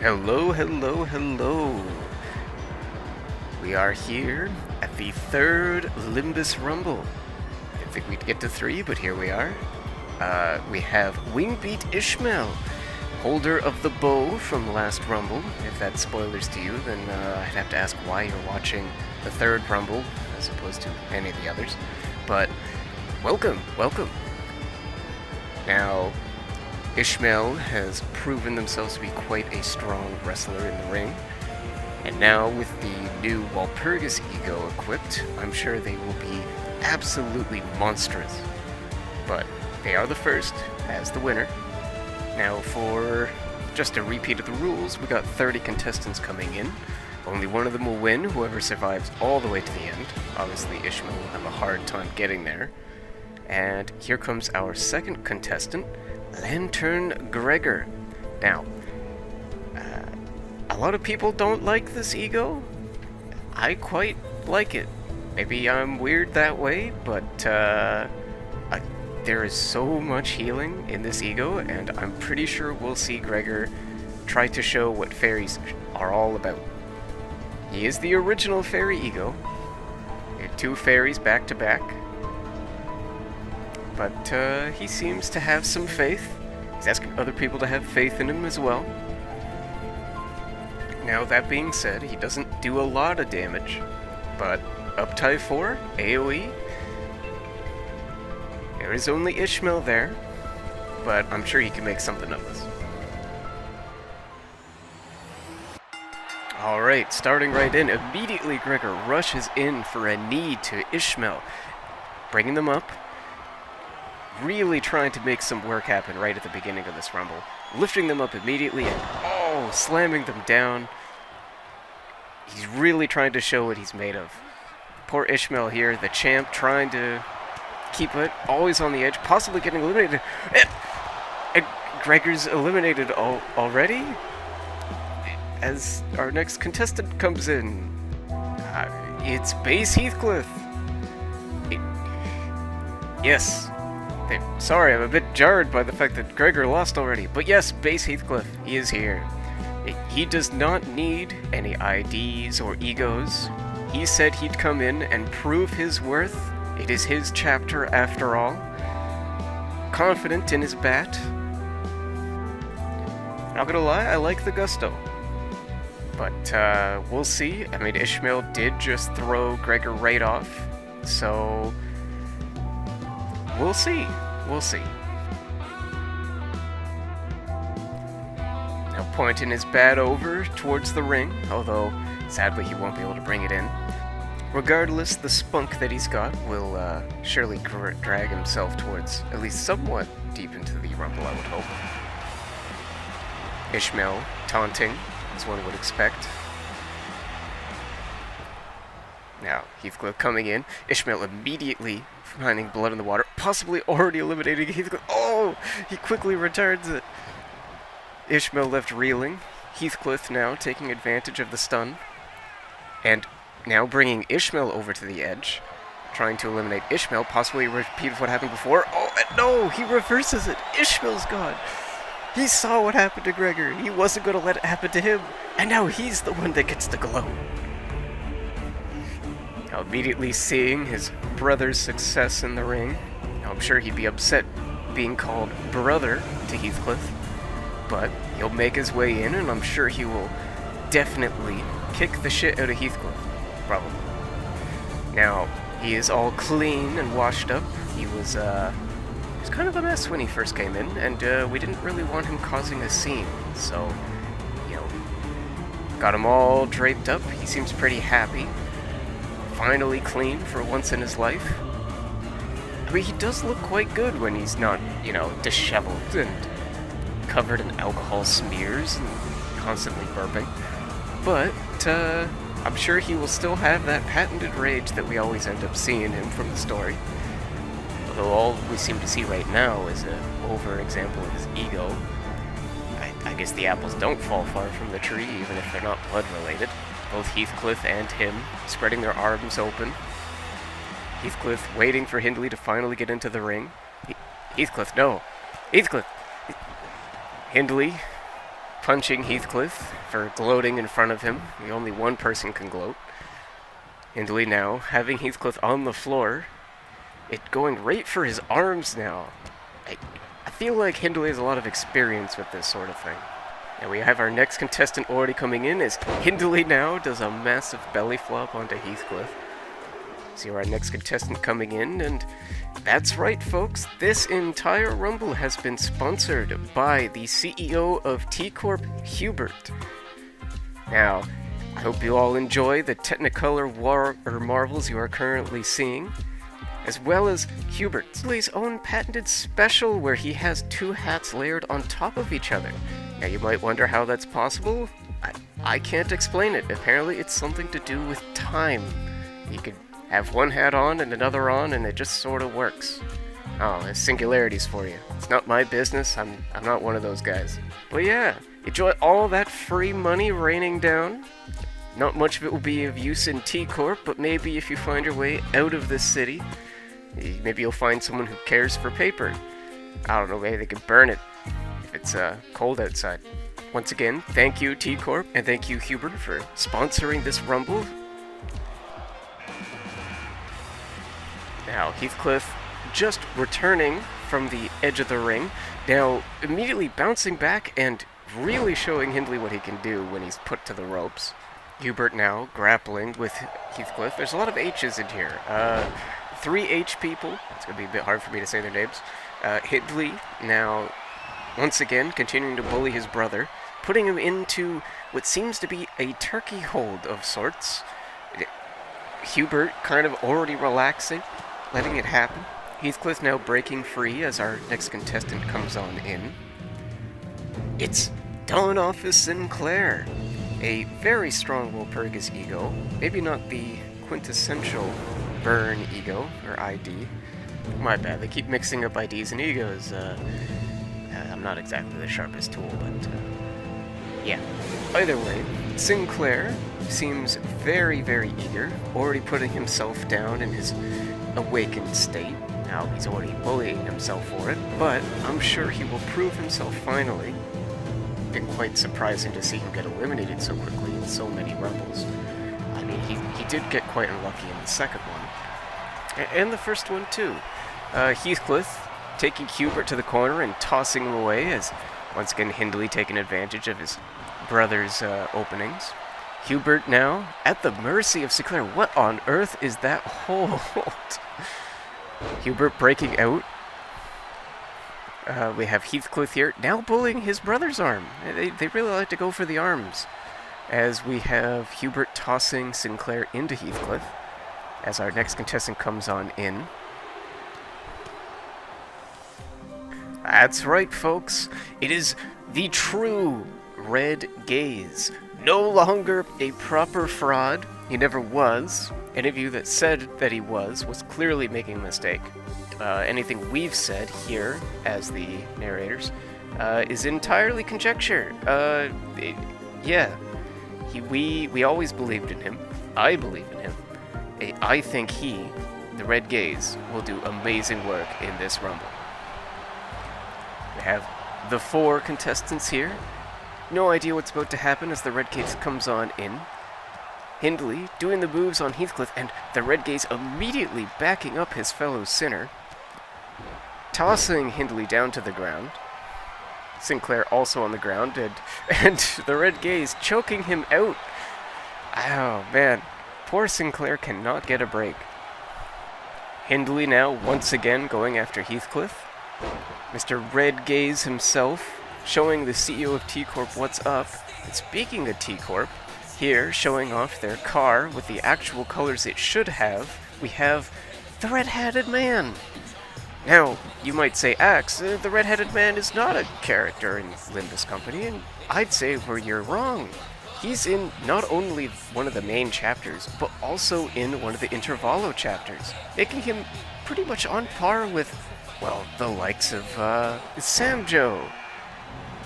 Hello, hello, hello. We are here at the third Limbus Rumble. Didn't think we'd get to 3, but here we are. We have Wingbeat Ishmael, holder of the bow from last Rumble. If that's spoilers to you, then I'd have to ask why you're watching the third Rumble as opposed to any of the others. But welcome, welcome. Now, Ishmael has proven themselves to be quite a strong wrestler in the ring, and now with the new Walpurgis ego equipped, I'm sure they will be absolutely monstrous. But they are the first, as the winner. Now for just a repeat of the rules, we got 30 contestants coming in. Only one of them will win, whoever survives all the way to the end. Obviously Ishmael will have a hard time getting there. And here comes our second contestant, Lantern Gregor. Now, a lot of people don't like this ego. I quite like it. Maybe I'm weird that way, but there is so much healing in this ego, and I'm pretty sure we'll see Gregor try to show what fairies are all about. He is the original fairy ego. He had 2 fairies back to back. But he seems to have some faith. He's asking other people to have faith in him as well. Now, that being said, he doesn't do a lot of damage, but up tie 4, AoE. There is only Ishmael there, but I'm sure he can make something of this. Alright, starting right in, immediately Gregor rushes in for a knee to Ishmael, bringing them up. Really trying to make some work happen right at the beginning of this rumble. Lifting them up immediately and, slamming them down. He's really trying to show what he's made of. Poor Ishmael here, the champ, trying to keep it, always on the edge, possibly getting eliminated. And Gregor's eliminated already? As our next contestant comes in. It's Base Heathcliff. Yes. Sorry, I'm a bit jarred by the fact that Gregor lost already, but yes, Base Heathcliff, he is here. He does not need any IDs or egos. He said he'd come in and prove his worth. It is his chapter after all. Confident in his bat. Not gonna lie, I like the gusto. But we'll see. I mean, Ishmael did just throw Gregor right off, so we'll see. We'll see. Now pointing his bat over towards the ring, although sadly he won't be able to bring it in. Regardless, the spunk that he's got will surely drag himself towards at least somewhat deep into the rumble, I would hope. Ishmael taunting, as one would expect. Now, Heathcliff coming in. Ishmael immediately finding blood in the water, possibly already eliminating Heathcliff. Oh! He quickly returns it. Ishmael left reeling. Heathcliff now taking advantage of the stun. And now bringing Ishmael over to the edge. Trying to eliminate Ishmael, possibly repeat what happened before. Oh, no! He reverses it! Ishmael's gone! He saw what happened to Gregor. He wasn't going to let it happen to him. And now he's the one that gets the glow. Now, immediately seeing his brother's success in the ring, I'm sure he'd be upset being called brother to Heathcliff, but he'll make his way in, and I'm sure he will definitely kick the shit out of Heathcliff, probably. Now, he is all clean and washed up. He was kind of a mess when he first came in, and we didn't really want him causing a scene, so, got him all draped up. He seems pretty happy. Finally clean for once in his life. I mean, he does look quite good when he's not, disheveled and covered in alcohol smears and constantly burping. But, I'm sure he will still have that patented rage that we always end up seeing him from the story. Although all we seem to see right now is an over-example of his ego. I guess the apples don't fall far from the tree, even if they're not blood-related. Both Heathcliff and him spreading their arms open. Heathcliff waiting for Hindley to finally get into the ring. Heathcliff, no! Heathcliff! Hindley punching Heathcliff for gloating in front of him. Only one person can gloat. Hindley now having Heathcliff on the floor. It going right for his arms now. I feel like Hindley has a lot of experience with this sort of thing. And we have our next contestant already coming in as Hindley now does a massive belly flop onto Heathcliff. See our next contestant coming in, and that's right, folks. This entire Rumble has been sponsored by the CEO of T-Corp, Hubert. Now, I hope you all enjoy the Technicolor marvels you are currently seeing, as well as Hubert's own patented special where he has two hats layered on top of each other. Now, you might wonder how that's possible. I can't explain it. Apparently, it's something to do with time. You could have one hat on and another on, and it just sort of works. Oh, there's singularities for you. It's not my business. I'm not one of those guys. But yeah, enjoy all that free money raining down. Not much of it will be of use in T-Corp, but maybe if you find your way out of this city, maybe you'll find someone who cares for paper. I don't know, maybe they can burn it if it's cold outside. Once again, thank you T-Corp, and thank you Hubert for sponsoring this Rumble. Now, Heathcliff just returning from the edge of the ring, now immediately bouncing back and really showing Hindley what he can do when he's put to the ropes. Hubert now grappling with Heathcliff. There's a lot of H's in here. 3 H people. It's going to be a bit hard for me to say their names. Hindley now, once again, continuing to bully his brother, putting him into what seems to be a turkey hold of sorts. Hubert kind of already relaxing, letting it happen. Heathcliff now breaking free as our next contestant comes on in. It's Dawn Office Sinclair. A very strong Walpurgis ego. Maybe not the quintessential Burn ego, or ID. My bad, they keep mixing up IDs and egos. I'm not exactly the sharpest tool, but yeah. Either way, Sinclair seems very, very eager, already putting himself down in his awakened state. Now, he's already bullying himself for it, but I'm sure he will prove himself finally. Been quite surprising to see him get eliminated so quickly in so many Rumbles. I mean, he did get quite unlucky in the second one. And the first one, too. Heathcliff taking Hubert to the corner and tossing him away as, once again, Hindley taking advantage of his brother's openings. Hubert now at the mercy of Sinclair. What on earth is that hold? Hubert breaking out. We have Heathcliff here, now bullying his brother's arm. They really like to go for the arms. As we have Hubert tossing Sinclair into Heathcliff, as our next contestant comes on in. That's right, folks. It is the true Red Gaze. No longer a proper fraud. He never was. Any of you that said that he was clearly making a mistake. Anything we've said here, as the narrators, is entirely conjecture. Yeah. We always believed in him. I believe in him. I think he, the Red Gaze, will do amazing work in this Rumble. We have the 4 contestants here. No idea what's about to happen as the Red Gaze comes on in. Hindley doing the moves on Heathcliff, and the Red Gaze immediately backing up his fellow sinner, tossing Hindley down to the ground. Sinclair also on the ground, and the Red Gaze choking him out. Oh man, poor Sinclair cannot get a break. Hindley now once again going after Heathcliff. Mr. Red Gaze himself showing the CEO of T-Corp what's up. And speaking of T-Corp, here showing off their car with the actual colors it should have, we have the Red-Hatted Man. Now, you might say, Axe, the Red-Headed Man is not a character in Limbus Company, and I'd say where you're wrong. He's in not only one of the main chapters, but also in one of the Intervallo chapters, making him pretty much on par with, well, the likes of, Samjo.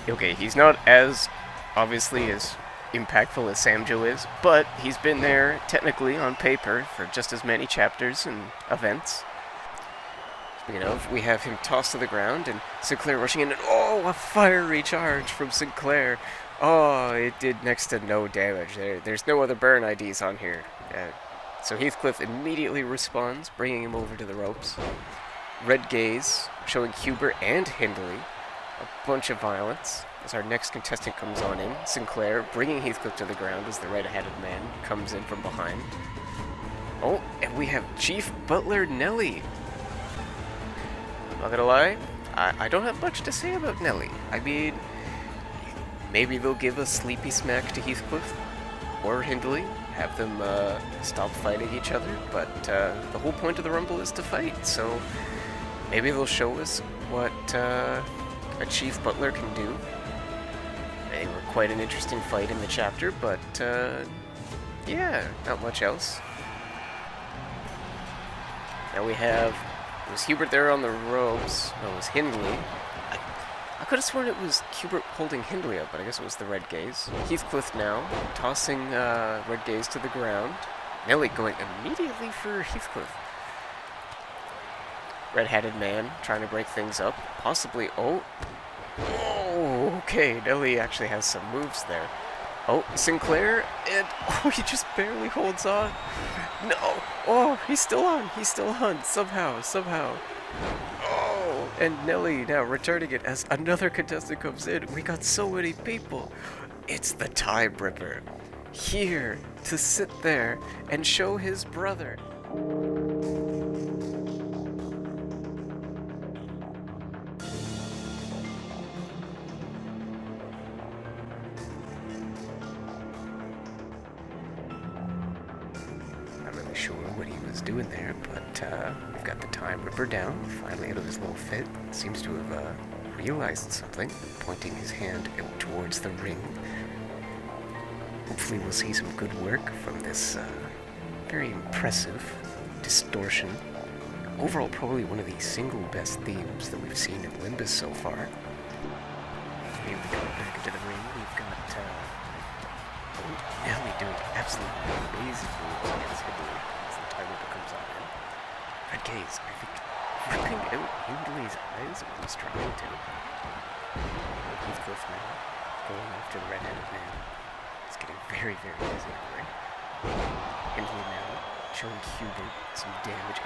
Okay, he's not as, obviously, as impactful as Samjo is, but he's been there, technically, on paper, for just as many chapters and events. Speaking of, we have him tossed to the ground, and Sinclair rushing in, and oh, a fiery charge from Sinclair. Oh, it did next to no damage. There's no other burn IDs on here. So Heathcliff immediately responds, bringing him over to the ropes. Red Gaze, showing Hubert and Hindley. A bunch of violence as our next contestant comes on in. Sinclair bringing Heathcliff to the ground as the red-headed man comes in from behind. Oh, and we have Chief Butler Nelly. Not gonna lie, I don't have much to say about Nelly. I mean, maybe they'll give a sleepy smack to Heathcliff or Hindley, have them stop fighting each other, but the whole point of the Rumble is to fight, so maybe they'll show us what a Chief Butler can do. They were quite an interesting fight in the chapter, but yeah, not much else. Now we have, it was Hubert there on the ropes. No, it was Hindley. I could have sworn it was Hubert holding Hindley up, but I guess it was the Red Gaze. Heathcliff now, tossing Red Gaze to the ground. Nelly going immediately for Heathcliff. Red-headed man trying to break things up. Possibly, oh, okay, Nelly actually has some moves there. Oh, Sinclair, and oh, he just barely holds on. No, oh, he's still on, somehow. Oh, and Nelly now returning it as another contestant comes in. We got so many people. It's the Time Ripper, here to sit there and show his brother. Sure what he was doing there, but we've got the Time Ripper down, finally out of his little fit. Seems to have realized something, pointing his hand out towards the ring. Hopefully we'll see some good work from this very impressive distortion. Overall, probably one of the single best themes that we've seen in Limbus so far. Maybe we go back into the ring. We've got Nelly doing absolutely amazing moves against Hindley as the Time Ripper comes on in. Red Gaze, I think, ripping out Hindley's eyes when he's trying to. Heathcliff now going after the red-headed man. It's getting very, very busy in the ring. Hindley now showing Hubert some damage.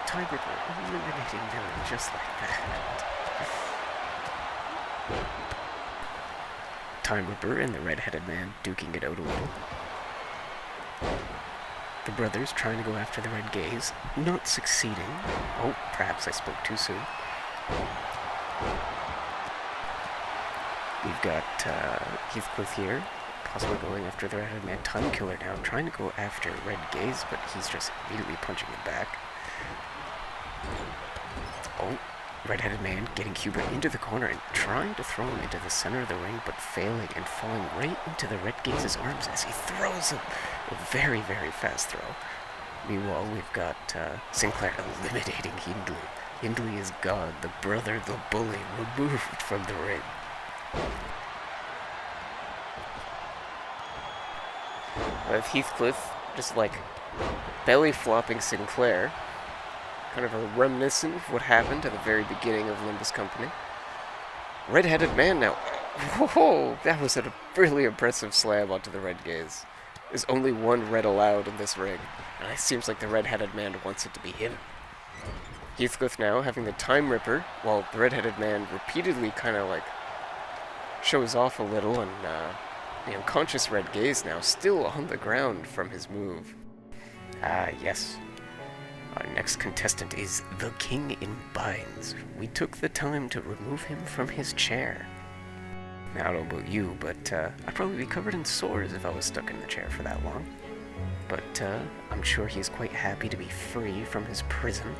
Time Ripper eliminating Nelly just like that. Time Ripper and the red-headed man duking it out a little. The brothers trying to go after the Red Gaze, not succeeding. Oh, perhaps I spoke too soon. We've got Heathcliff here, possibly going after the red-headed man. Time Killer now trying to go after Red Gaze, but he's just immediately punching him back. Oh. Red-headed man getting Hubert into the corner and trying to throw him into the center of the ring, but failing and falling right into the Red Gaze's arms as he throws him. A very, very fast throw. Meanwhile, we've got Sinclair eliminating Hindley. Hindley is gone. The brother, the bully, removed from the ring. With Heathcliff just like belly flopping Sinclair. Kind of a reminiscent of what happened at the very beginning of Limbus Company. Red-headed man now. Whoa, that was a really impressive slam onto the Red Gaze. There's only one red allowed in this ring, and it seems like the red-headed man wants it to be him. Heathcliff now having the Time Ripper, while the red-headed man repeatedly kind of like shows off a little, and the unconscious Red Gaze now still on the ground from his move. Ah, yes. Our next contestant is the King in Binds. We took the time to remove him from his chair. Now, I don't know about you, but I'd probably be covered in sores if I was stuck in the chair for that long. But I'm sure he's quite happy to be free from his prison.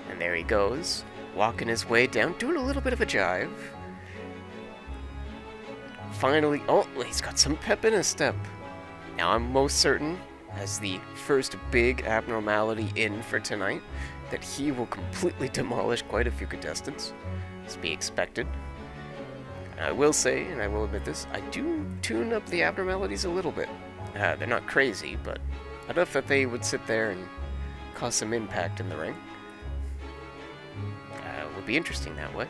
And there he goes, walking his way down, doing a little bit of a jive. Finally, oh, he's got some pep in his step. Now I'm most certain, as the first big abnormality in for tonight, that he will completely demolish quite a few contestants, as be expected. And I will say, and I will admit this, I do tune up the abnormalities a little bit. They're not crazy, but enough that they would sit there and cause some impact in the ring. Would be interesting that way.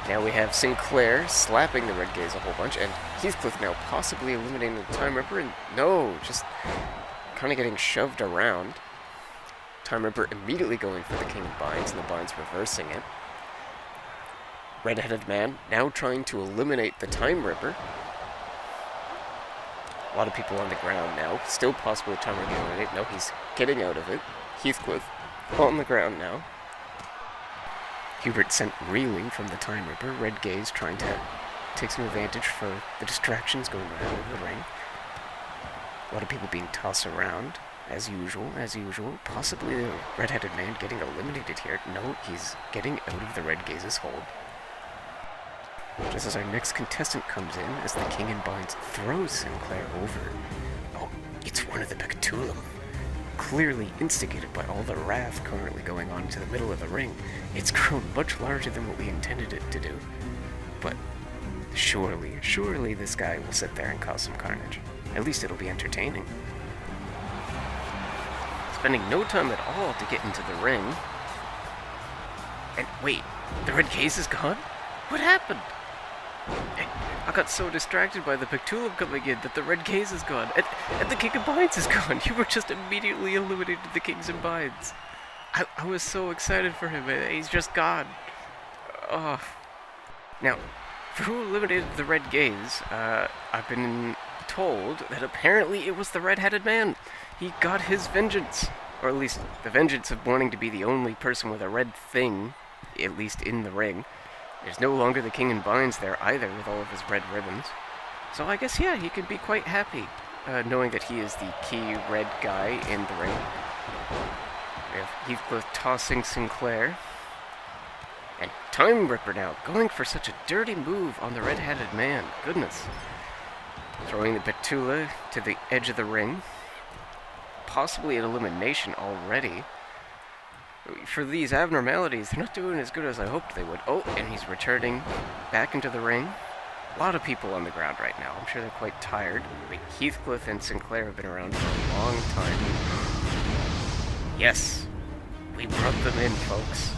Now we have Sinclair slapping the Red Gaze a whole bunch, and Heathcliff now possibly eliminating the Time Ripper, and no, just kind of getting shoved around. Time Ripper immediately going for the King of Binds, and the Binds reversing it. Red-Headed Man now trying to eliminate the Time Ripper. A lot of people on the ground now. Still possibly Time Ripper eliminate. No, he's getting out of it. Heathcliff on the ground now. Hubert sent reeling from the Time Ripper. Red Gaze trying to take some advantage for the distractions going around in the ring. A lot of people being tossed around, as usual. Possibly the Red-Headed Man getting eliminated here. No, he's getting out of the Red Gaze's hold. Just as our next contestant comes in, as the King in Binds throws Sinclair over. Oh, it's one of the Bectulum. Clearly instigated by all the wrath currently going on to the middle of the ring. It's grown much larger than what we intended it to do. But surely this guy will sit there and cause some carnage. At least it'll be entertaining. Spending no time at all to get into the ring. And wait, the Red Gaze is gone? What happened? I got so distracted by the Bectulum coming in that the Red Gaze is gone, and the King of Binds is gone. You were just immediately eliminated the Kings of Binds. I was so excited for him, and he's just gone. Oh. Now, for who eliminated the Red Gaze, I've been told that apparently it was the Red-Headed Man. He got his vengeance, or at least the vengeance of wanting to be the only person with a red thing, at least in the ring. There's no longer the King in Binds there either, with all of his red ribbons. So I guess, yeah, he could be quite happy, knowing that he is the key red guy in the ring. We have Heathcliff tossing Sinclair. And Time Ripper now, going for such a dirty move on the Red-Headed Man. Goodness. Throwing the Betula to the edge of the ring. Possibly an elimination already. For these abnormalities, they're not doing as good as I hoped they would. Oh, and he's returning back into the ring. A lot of people on the ground right now. I'm sure they're quite tired. Wait, Heathcliff and Sinclair have been around for a long time. Yes, we brought them in, folks.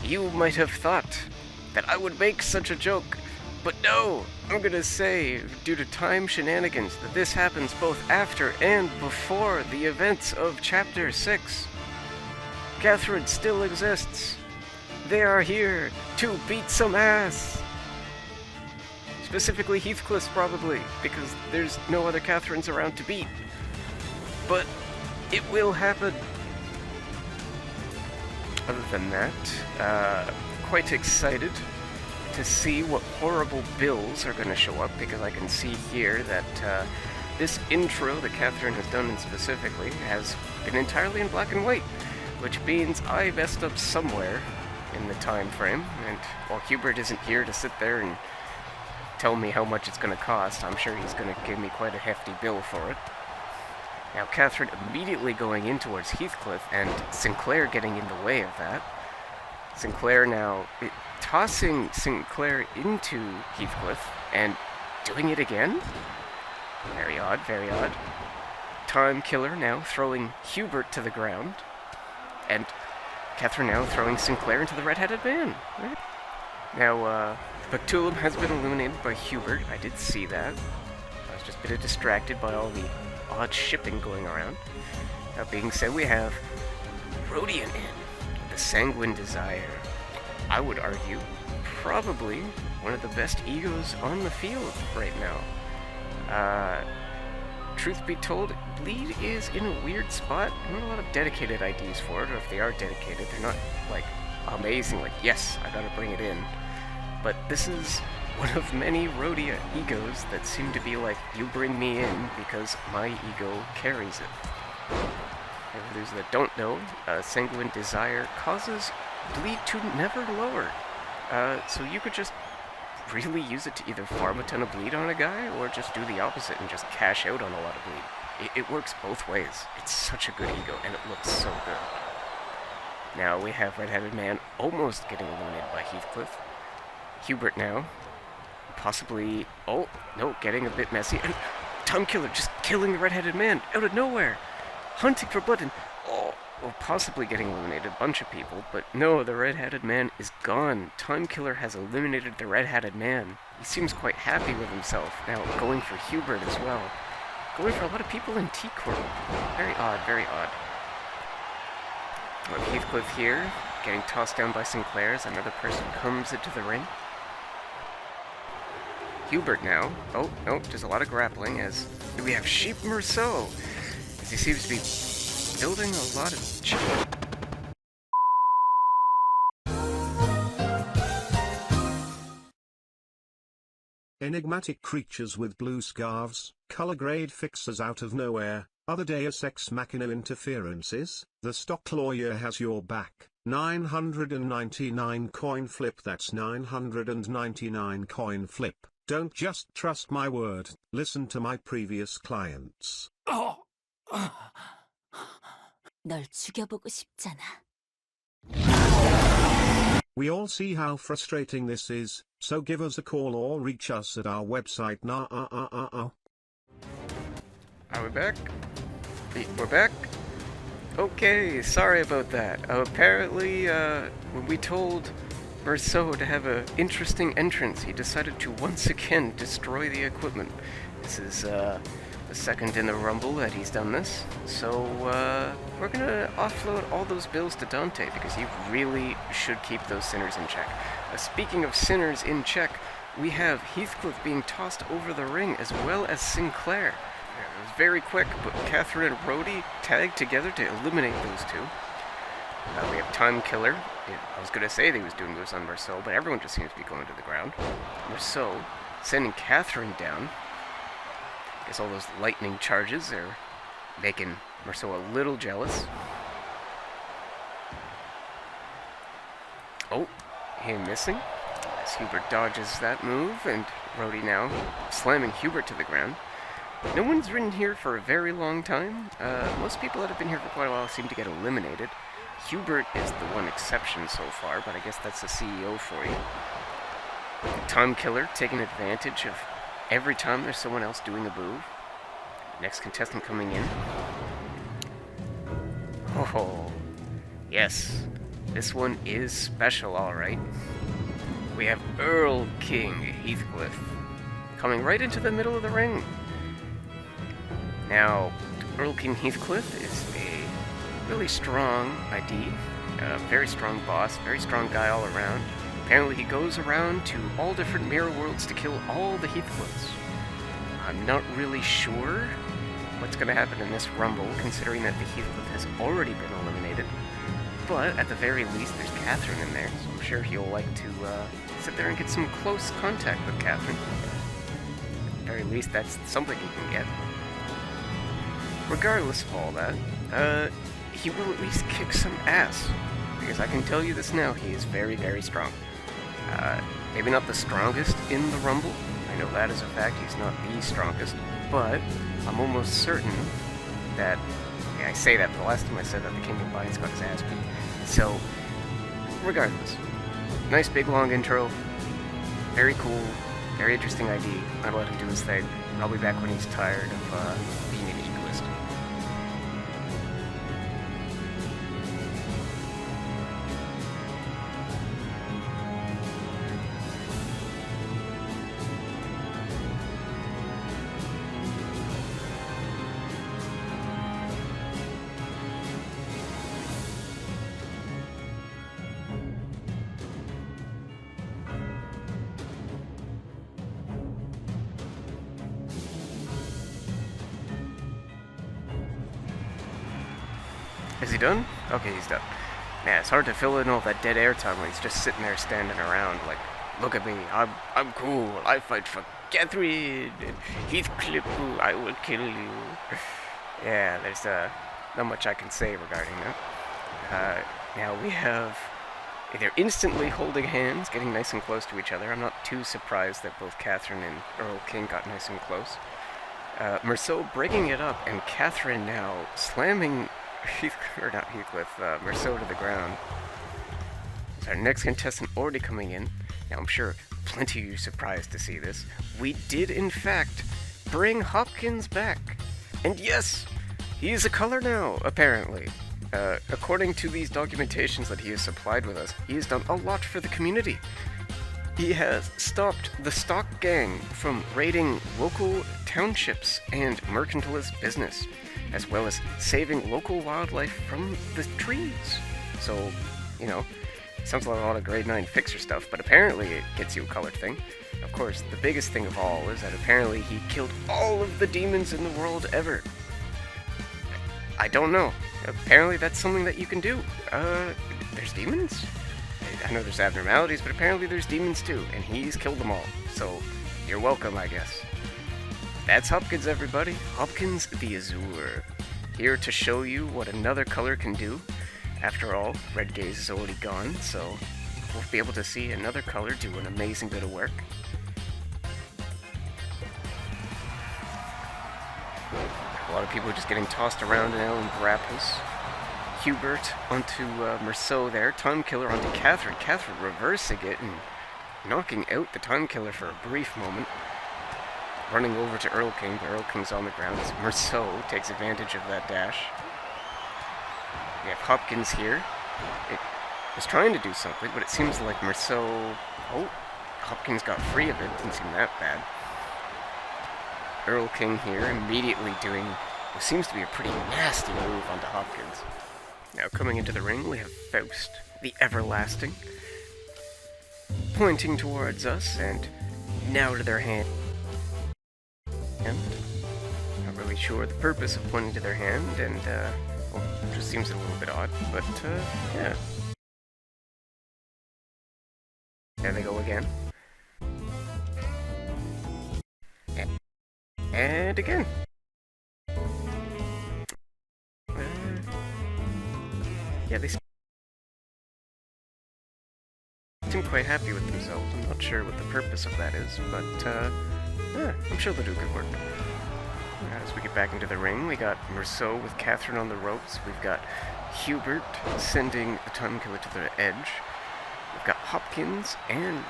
You might have thought that I would make such a joke, but no, I'm gonna say, due to time shenanigans, that this happens both after and before the events of Chapter 6. Catherine still exists. They are here to beat some ass. Specifically Heathcliff's probably, because there's no other Catherines around to beat. But it will happen. Other than that, quite excited to see what horrible bills are going to show up, because I can see here that this intro that Catherine has done specifically has been entirely in black and white. Which means I messed up somewhere in the time frame, and while Hubert isn't here to sit there and tell me how much it's going to cost, I'm sure he's going to give me quite a hefty bill for it. Now Catherine immediately going in towards Heathcliff, and Sinclair getting in the way of that. Sinclair now tossing Sinclair into Heathcliff, and doing it again? Very odd, very odd. Time Killer now throwing Hubert to the ground. And Catherine now throwing Sinclair into the Red-Headed Man. Right? Now, Bectulum has been eliminated by Hubert. I did see that. I was just a bit distracted by all the odd shipping going around. That being said, we have Rodian in, the Sanguine Desire. I would argue, probably one of the best egos on the field right now. Truth be told, Bleed is in a weird spot. Not a lot of dedicated IDs for it, or if they are dedicated, they're not, like, amazing, like, yes, I gotta bring it in. But this is one of many Rhodia egos that seem to be like, you bring me in because my ego carries it. For those that don't know, Sanguine Desire causes Bleed to never lower. So you could just really use it to either farm a ton of bleed on a guy, or just do the opposite and just cash out on a lot of bleed. It works both ways. It's such a good ego, and it looks so good. Now we have Red-Headed Man almost getting eliminated by Heathcliff. Hubert now, possibly, oh, no, getting a bit messy. And Time Killer just killing the red-headed man out of nowhere. Hunting for blood and, oh, well, possibly getting eliminated a bunch of people, but no, the red-headed man is gone. Time Killer has eliminated the red-headed man. He seems quite happy with himself. Now, going for Hubert as well. Going for a lot of people in T-Corp. Very odd, very odd. Well, Heathcliff here, getting tossed down by Sinclair as another person comes into the ring. Hubert now. Oh, no, there's a lot of grappling as we have Sheep Merceau, as he seems to be building a lot of Enigmatic creatures with blue scarves, color grade fixers out of nowhere, other Deus Ex Machina interferences, the stock lawyer has your back, 999 coin flip, that's 999 coin flip, don't just trust my word, listen to my previous clients. 널 죽여보고 싶잖아. We all see how frustrating this is, so give us a call or reach us at our website now. Are we back? We're back? Okay, sorry about that. Apparently, when we told Merceau to have an interesting entrance, he decided to once again destroy the equipment. This is, the second in the Rumble that he's done this. So, we're gonna offload all those bills to Dante, because he really should keep those sinners in check. Speaking of sinners in check, we have Heathcliff being tossed over the ring, as well as Sinclair. It was very quick, but Catherine and Rhodey tagged together to eliminate those two. We have Time Killer. I was gonna say that he was doing this on Merceau, but everyone just seems to be going to the ground. Merceau sending Catherine down. I guess all those lightning charges are making Merceau a little jealous. Oh, him missing. As Hubert dodges that move, and Rhodey now slamming Hubert to the ground. No one's been here for a very long time. Most people that have been here for quite a while seem to get eliminated. Hubert is the one exception so far, but I guess that's the CEO for you. Time Killer taking advantage of every time there's someone else doing a move. Next contestant coming in. Oh, yes. This one is special, alright. We have Earl King Heathcliff coming right into the middle of the ring. Now, Earl King Heathcliff is a really strong ID, a very strong boss, very strong guy all around. Apparently he goes around to all different mirror worlds to kill all the Heathcliffs. I'm not really sure what's going to happen in this Rumble, considering that the Heathcliff has already been eliminated. But at the very least, there's Catherine in there, so I'm sure he'll like to sit there and get some close contact with Catherine. At the very least, that's something he can get. Regardless of all that, he will at least kick some ass, because I can tell you this now, he is very, very strong. Maybe not the strongest in the Rumble, I know that is a fact, he's not the strongest, but I'm almost certain that, yeah, I say that, but the last time I said that, the King of Lions got his ass beat. So, regardless, nice big long intro, very cool, very interesting ID, I'll let him do his thing, probably back when he's tired of being an egoist. Is he done? Okay, he's done. Man, it's hard to fill in all that dead air time when he's just sitting there standing around like, look at me, I'm cool, I fight for Catherine, and Heathcliff, I will kill you. Yeah, there's not much I can say regarding that. Now we have, they're instantly holding hands, getting nice and close to each other. I'm not too surprised that both Catherine and Earl King got nice and close. Merceau breaking it up, and Catherine now slamming Merceau to the ground. So our next contestant already coming in. Now I'm sure plenty of you surprised to see this. We did in fact bring Hopkins back. And yes, he is a color now, apparently. According to these documentations that he has supplied with us, he has done a lot for the community. He has stopped the stock gang from raiding local townships and mercantilist business, as well as saving local wildlife from the trees. So, you know, sounds like a lot of grade 9 fixer stuff, but apparently it gets you a colored thing. Of course, the biggest thing of all is that apparently he killed all of the demons in the world ever. I don't know. Apparently that's something that you can do. There's demons? I know there's abnormalities, but apparently there's demons too, and he's killed them all. So, you're welcome, I guess. That's Hopkins, everybody. Hopkins the Azure. Here to show you what another color can do. After all, Red Gaze is already gone, so we'll be able to see another color do an amazing bit of work. A lot of people just getting tossed around now in grapples. Hubert onto Merceau there. Time Killer onto Catherine. Catherine reversing it and knocking out the Time Killer for a brief moment. Running over to Earl King, but Earl King's on the ground as Merceau takes advantage of that dash. We have Hopkins here. It was trying to do something, but it seems like Merceau... Oh, Hopkins got free of it. Didn't seem that bad. Earl King here immediately doing what seems to be a pretty nasty move onto Hopkins. Now coming into the ring, we have Faust, the Everlasting, pointing towards us, and now to their hand. And not really sure the purpose of pointing to their hand, and well, it just seems a little bit odd, but yeah. There they go again. And again. Yeah, they seem quite happy with themselves. I'm not sure what the purpose of that is, but yeah, I'm sure they'll do good work. As we get back into the ring, we got Merceau with Catherine on the ropes. We've got Hubert sending the Time Killer to the edge. We've got Hopkins and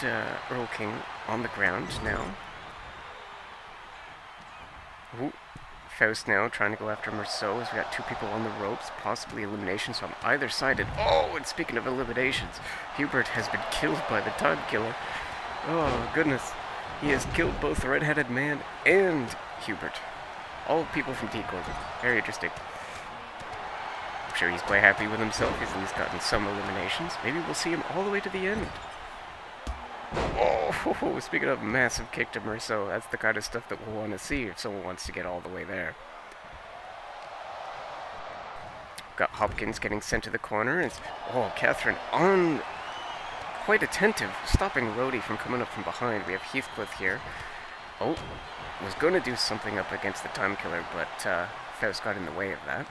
Earl King on the ground now. Ooh. Faust now trying to go after Merceau as we got two people on the ropes, possibly eliminations on either side. And oh, and speaking of eliminations, Hubert has been killed by the Time Killer. Oh, goodness. He has killed both the Red-Headed Man and Hubert. All people from T-Corp. Very interesting. I'm sure he's quite happy with himself. He's at least gotten some eliminations. Maybe we'll see him all the way to the end. Oh, speaking of massive kick to Merceau, that's the kind of stuff that we'll want to see if someone wants to get all the way there. Got Hopkins getting sent to the corner, and oh, Catherine on quite attentive, stopping Rhodey from coming up from behind. We have Heathcliff here. Oh, was going to do something up against the Time Killer, but Faust got in the way of that.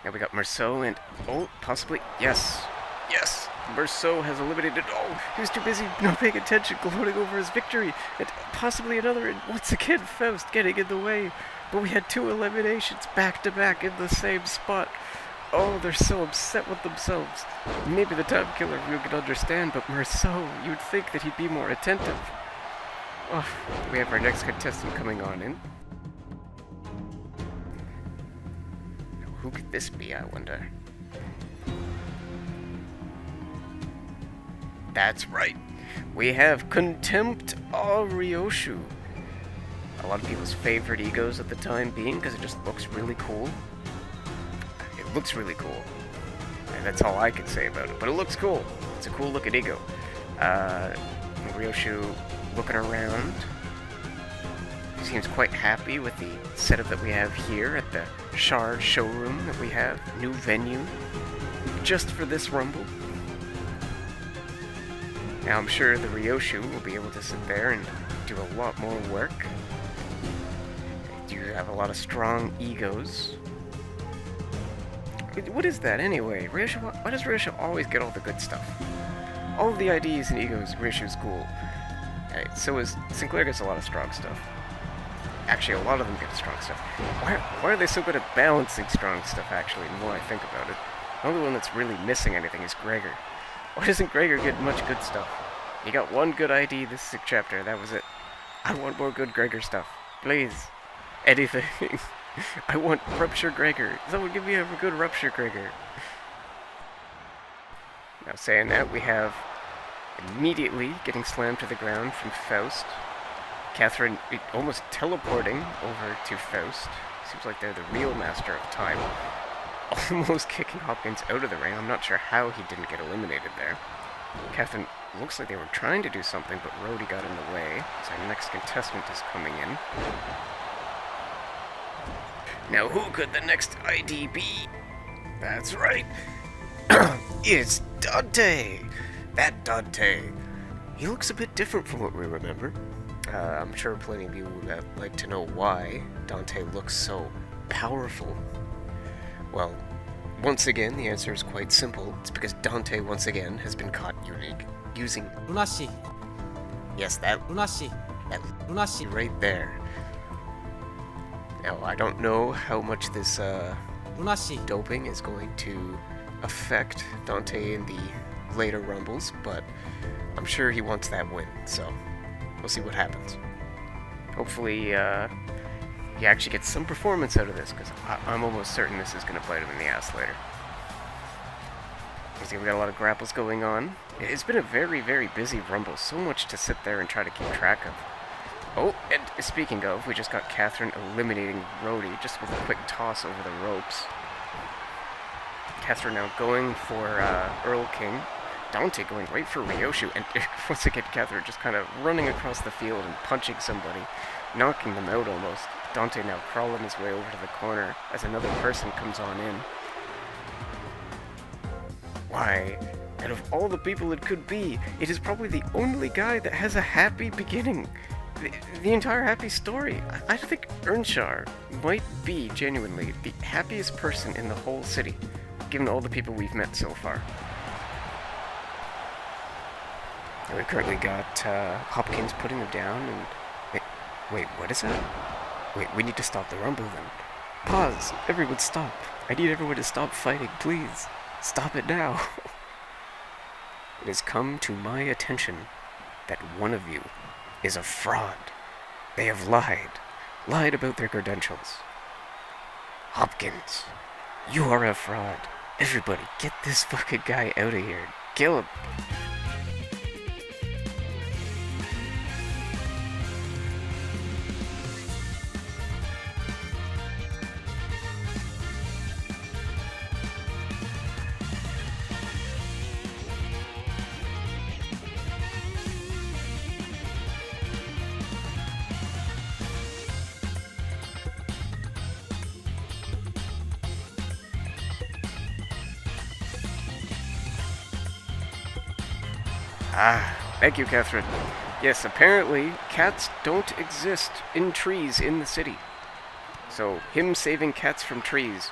Now we got Merceau, and oh, possibly, yes, yes! Merceau has eliminated. Oh, he was too busy not paying attention, gloating over his victory. And possibly another. And once again, Faust getting in the way. But we had two eliminations back to back in the same spot. Oh, they're so upset with themselves. Maybe the Time Killer you could understand, but Merceau, you'd think that he'd be more attentive. Oh, we have our next contestant coming on in. Who could this be, I wonder? That's right. We have Contempt Ryoshu. A lot of people's favorite egos at the time being because it just looks really cool. It looks really cool. And that's all I can say about it. But it looks cool. It's a cool looking ego. Ryoshu looking around. He seems quite happy with the setup that we have here at the Shard showroom that we have. New venue. Just for this Rumble. Now I'm sure the Ryoshu will be able to sit there and do a lot more work. They do have a lot of strong egos. What is that anyway? Ryoshu, why does Ryoshu always get all the good stuff? All of the IDs and egos, Ryoshu's cool. So is Sinclair gets a lot of strong stuff. Actually, a lot of them get strong stuff. Why are they so good at balancing strong stuff, actually, the more I think about it? The only one that's really missing anything is Gregor. Why doesn't Gregor get much good stuff? He got one good ID this chapter, that was it. I want more good Gregor stuff. Please. Anything. I want Rupture Gregor. Someone give me a good Rupture Gregor. Now saying that, we have immediately getting slammed to the ground from Faust. Catherine almost teleporting over to Faust. Seems like they're the real master of time. Almost kicking Hopkins out of the ring. I'm not sure how he didn't get eliminated there. Catherine looks like they were trying to do something, but Rhodey got in the way. So our next contestant is coming in. Now who could the next ID be? That's right. It's Dante! That Dante. He looks a bit different from what we remember. I'm sure plenty of you would like to know why Dante looks so powerful. Well, once again, the answer is quite simple. It's because Dante, once again, has been caught using... Lunacy. Yes, that Lunacy. Lunacy. right there. Now, I don't know how much this Lunacy. doping is going to affect Dante in the later rumbles, but I'm sure he wants that win, so we'll see what happens. Hopefully, he actually gets some performance out of this, because I'm almost certain this is going to bite him in the ass later. You see, we got a lot of grapples going on. It's been a very, very busy rumble, so much to sit there and try to keep track of. Oh, and speaking of, we just got Catherine eliminating Rhodey just with a quick toss over the ropes. Catherine now going for Earl King. Dante going right for Ryoshu, and once again Catherine just kind of running across the field and punching somebody, knocking them out almost. Dante now crawling his way over to the corner as another person comes on in. Why, out of all the people it could be, it is probably the only guy that has a happy beginning. The entire happy story. I think Earnshaw might be genuinely the happiest person in the whole city, given all the people we've met so far. And we've currently got Hopkins putting him down, and... Wait, what is that? Wait, we need to stop the rumble then. Pause! Everyone stop! I need everyone to stop fighting, please! Stop it now! It has come to my attention that one of you is a fraud. They have lied about their credentials. Hopkins, you are a fraud. Everybody, get this fucking guy out of here. Kill him. Thank you, Catherine. Yes, apparently, cats don't exist in trees in the city. So, him saving cats from trees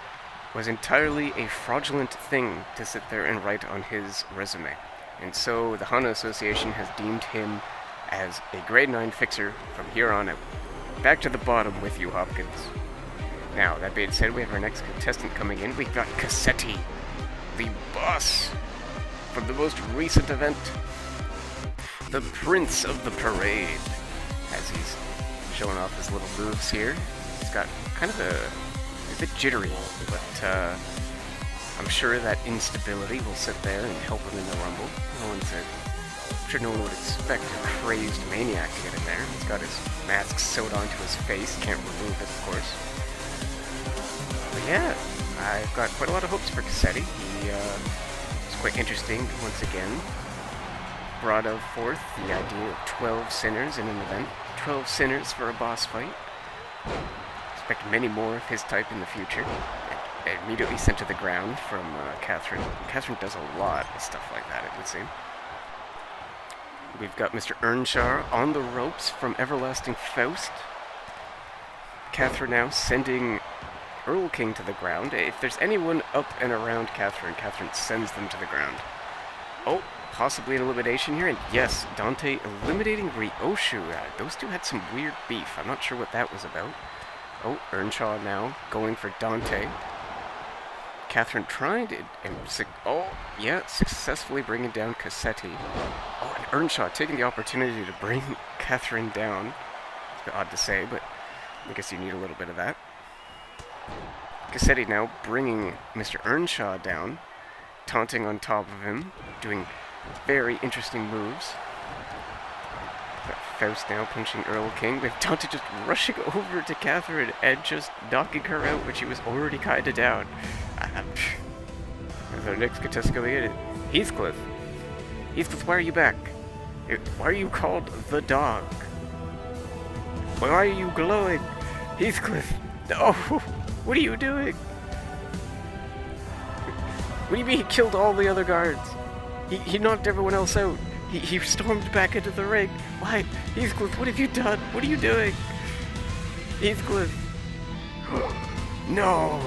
was entirely a fraudulent thing to sit there and write on his resume. And so, the Hana Association has deemed him as a grade 9 fixer from here on out. Back to the bottom with you, Hopkins. Now, that being said, we have our next contestant coming in. We've got Cassetti, the boss from the most recent event. The Prince of the Parade, as he's showing off his little moves here. He's got kind of a bit jittery, but I'm sure that instability will sit there and help him in the rumble. I'm sure no one would expect a crazed maniac to get in there. He's got his mask sewed onto his face, can't remove it, of course. But yeah, I've got quite a lot of hopes for Cassetti. He is quite interesting once again. Brought out forth the idea of 12 sinners in an event. 12 sinners for a boss fight. Expect many more of his type in the future. And immediately sent to the ground from Catherine. Catherine does a lot of stuff like that, it would seem. We've got Mr. Earnshaw on the ropes from Everlasting Faust. Catherine now sending Earl King to the ground. If there's anyone up and around Catherine, Catherine sends them to the ground. Oh! Possibly an elimination here, and yes, Dante eliminating Ryoshu. Those two had some weird beef. I'm not sure what that was about. Oh, Earnshaw now going for Dante. Catherine trying to... successfully bringing down Cassetti. Oh, and Earnshaw taking the opportunity to bring Catherine down. It's a bit odd to say, but I guess you need a little bit of that. Cassetti now bringing Mr. Earnshaw down, taunting on top of him, doing very interesting moves. Got Faust now punching Earl King. We have Dante just rushing over to Catherine and just knocking her out when she was already kinda down. As our next contestant coming in, Heathcliff. Heathcliff, why are you back? Why are you called the dog? Why are you glowing? Heathcliff, no! What are you doing? What do you mean he killed all the other guards? He knocked everyone else out. He stormed back into the ring. Why? Heathcliff, what have you done? What are you doing? Heathcliff. No!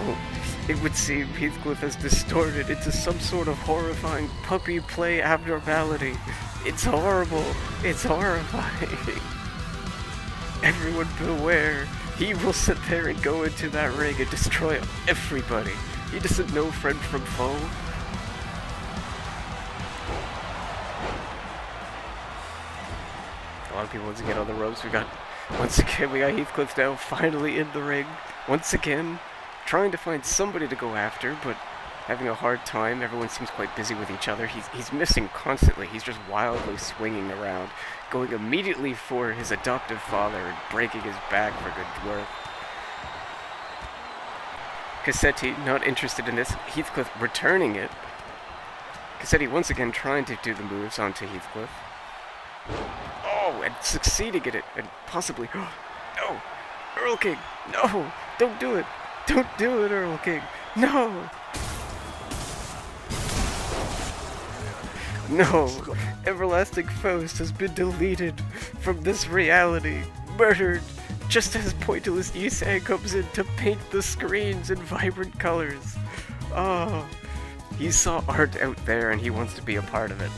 It would seem Heathcliff has distorted into some sort of horrifying puppy play abnormality. It's horrible. It's horrifying. Everyone beware. He will sit there and go into that ring and destroy everybody. He doesn't know friend from foe. A lot of people once again on the ropes. Once again, we got Heathcliff now finally in the ring. Once again, trying to find somebody to go after, but having a hard time. Everyone seems quite busy with each other. He's missing constantly. He's just wildly swinging around, going immediately for his adoptive father and breaking his back for good work. Cassetti, not interested in this. Heathcliff returning it. Cassetti once again trying to do the moves onto Heathcliff. Oh, and succeeding at it, and possibly... No! Earl King! No! Don't do it! Don't do it, Earl King! No! No! Everlasting Faust has been deleted from this reality, murdered, just as pointless Yusei comes in to paint the screens in vibrant colors. Oh, he saw art out there and he wants to be a part of it.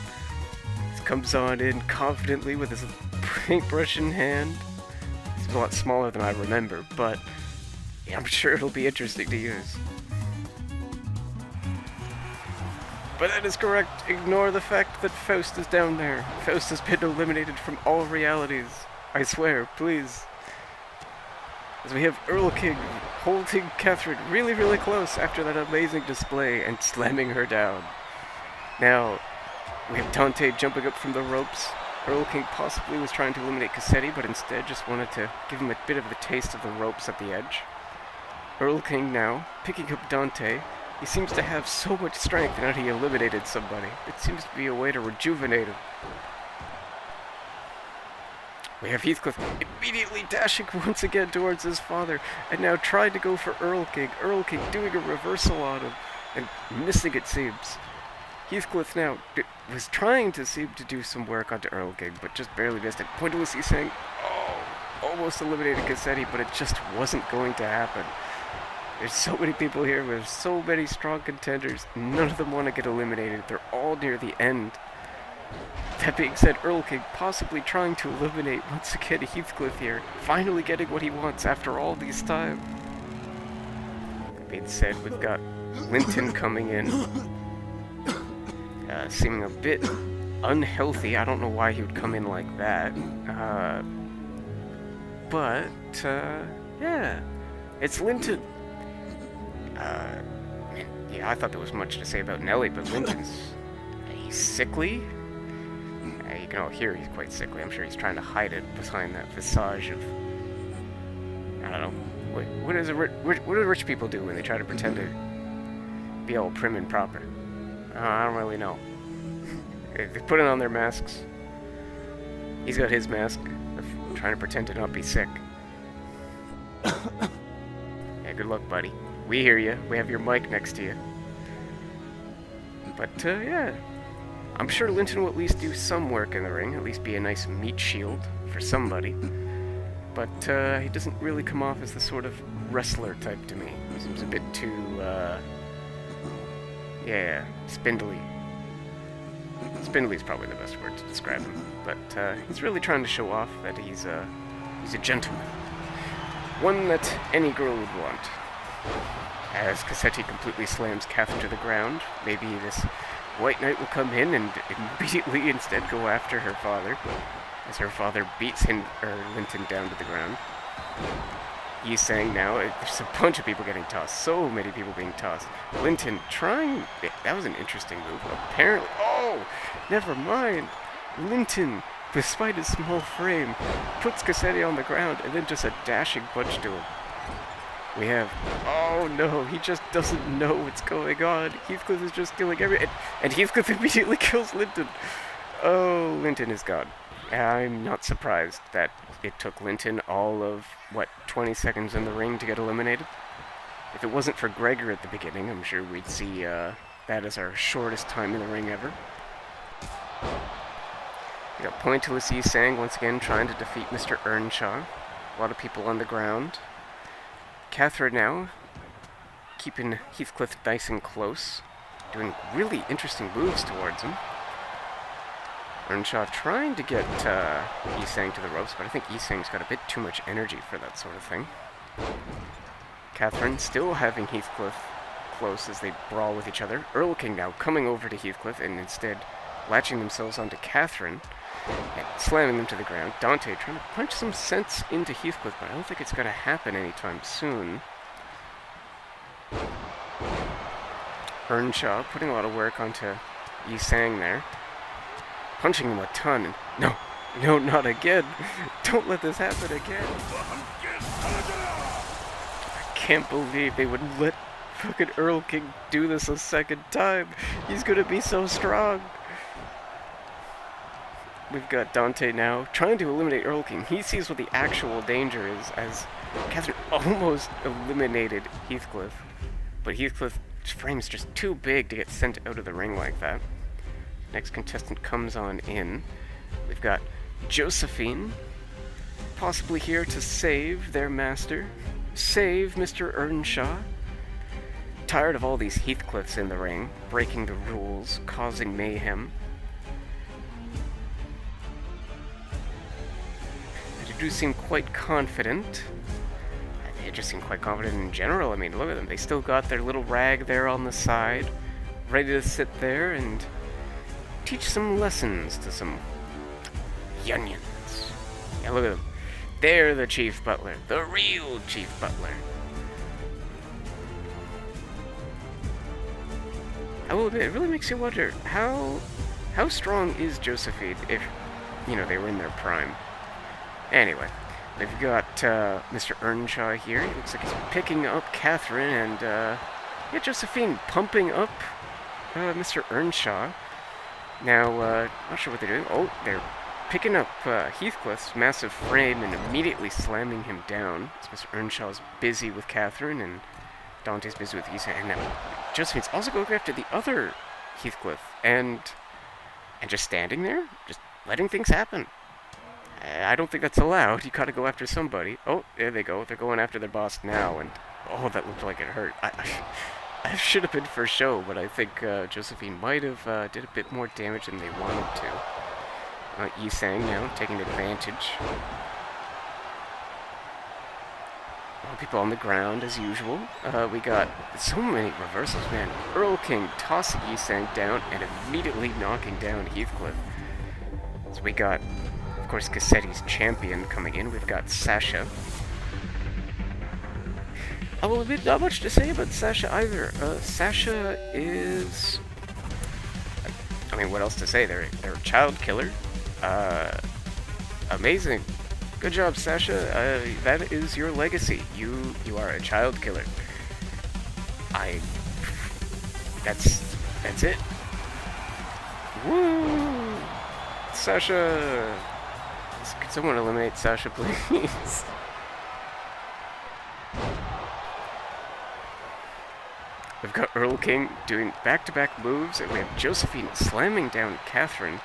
He comes on in confidently with his paintbrush in hand. It's a lot smaller than I remember, but yeah, I'm sure it'll be interesting to use. But that is correct. Ignore the fact that Faust is down there. Faust has been eliminated from all realities. I swear, please. As we have Earl King holding Catherine really, really close after that amazing display and slamming her down. Now, we have Dante jumping up from the ropes. Earl King possibly was trying to eliminate Cassetti, but instead just wanted to give him a bit of the taste of the ropes at the edge. Earl King now picking up Dante. He seems to have so much strength now that he eliminated somebody. It seems to be a way to rejuvenate him. We have Heathcliff immediately dashing once again towards his father, and now trying to go for Earl King. Earl King doing a reversal on him, and missing it seems. Heathcliff now was trying to seem to do some work onto Earl King, but just barely missed it. Pointlessly saying, oh, almost eliminated Cassetti, but it just wasn't going to happen. There's so many people here with so many strong contenders. None of them want to get eliminated. They're all near the end. That being said, Earl King possibly trying to eliminate once again Heathcliff here. Finally getting what he wants after all this time. That being said, we've got Linton coming in. Seeming a bit unhealthy. I don't know why he would come in like that. Yeah. It's Linton. Yeah, I thought there was much to say about Nelly, but Linton's... he's sickly? You can all hear he's quite sickly. I'm sure he's trying to hide it behind that visage of... I don't know. What do rich people do when they try to pretend to be all prim and proper? I don't really know. They put it on their masks. He's got his mask of trying to pretend to not be sick. Yeah, good luck, buddy. We hear you. We have your mic next to you. But, yeah. I'm sure Linton will at least do some work in the ring, at least be a nice meat shield for somebody. But, he doesn't really come off as the sort of wrestler type to me. He seems a bit too, yeah, spindly. Spindly's probably the best word to describe him. But, he's really trying to show off that he's a gentleman. One that any girl would want. As Cassetti completely slams Catherine to the ground, maybe this White Knight will come in and immediately instead go after her father, as her father beats Linton down to the ground. Yi Sang now. There's a bunch of people getting tossed. So many people being tossed. Linton trying... That was an interesting move. Apparently... Oh! Never mind. Linton, despite his small frame, puts Cassetti on the ground and then just a dashing punch to him. We have... Oh no, he just doesn't know what's going on. Heathcliff is just killing everyone. And Heathcliff immediately kills Linton. Oh, Linton is gone. I'm not surprised that it took Linton all of, 20 seconds in the ring to get eliminated? If it wasn't for Gregor at the beginning, I'm sure we'd see that as our shortest time in the ring ever. We got pointless Yi Sang once again trying to defeat Mr. Earnshaw. A lot of people on the ground. Catherine now, keeping Heathcliff nice and close, doing really interesting moves towards him. Earnshaw trying to get Yi Sang to the ropes, but I think Yi Sang's got a bit too much energy for that sort of thing. Catherine still having Heathcliff close as they brawl with each other. Earl King now coming over to Heathcliff and instead latching themselves onto Catherine and slamming them to the ground. Dante trying to punch some sense into Heathcliff, but I don't think it's going to happen anytime soon. Earnshaw putting a lot of work onto Yi Sang there. Punching him a ton. And no, not again. Don't let this happen again. I can't believe they would let fucking Earl King do this a second time. He's gonna be so strong. We've got Dante now trying to eliminate Earl King. He sees what the actual danger is as Catherine almost eliminated Heathcliff. But Heathcliff's frame's just too big to get sent out of the ring like that. Next contestant comes on in. We've got Josephine, possibly here to save their master, save Mr. Earnshaw. Tired of all these Heathcliffs in the ring, breaking the rules, causing mayhem. They do seem quite confident. They just seem quite confident in general. I mean, look at them. They still got their little rag there on the side, ready to sit there and teach some lessons to some youngins. Yeah, look at them. They're the chief butler. The real chief butler. I will admit, it really makes you wonder, how strong is Josephine if, they were in their prime? Anyway, we've got Mr. Earnshaw here. He looks like he's picking up Catherine and, Josephine pumping up Mr. Earnshaw. Now, not sure what they're doing. Oh, they're picking up Heathcliff's massive frame and immediately slamming him down. So Mr. Earnshaw's busy with Catherine and Dante's busy with Isa. And now Josephine's also going after the other Heathcliff and just standing there, just letting things happen. I don't think that's allowed. You gotta go after somebody. Oh, there they go. They're going after their boss now, and oh, that looked like it hurt. I should have been for show, but I think Josephine might have did a bit more damage than they wanted to. Yi Sang now taking advantage. More people on the ground as usual. We got so many reversals, man. Earl King tossing Yi Sang down and immediately knocking down Heathcliff. So we got, of course, Cassetti's champion coming in. We've got Sasha. I will admit, not much to say about Sasha either. Sasha is... I mean, what else to say? They're a child killer. Amazing. Good job, Sasha. That is your legacy. You are a child killer. That's it. Woo! Sasha! Could someone eliminate Sasha, please? We've got Earl King doing back-to-back moves, and we have Josephine slamming down Catherine.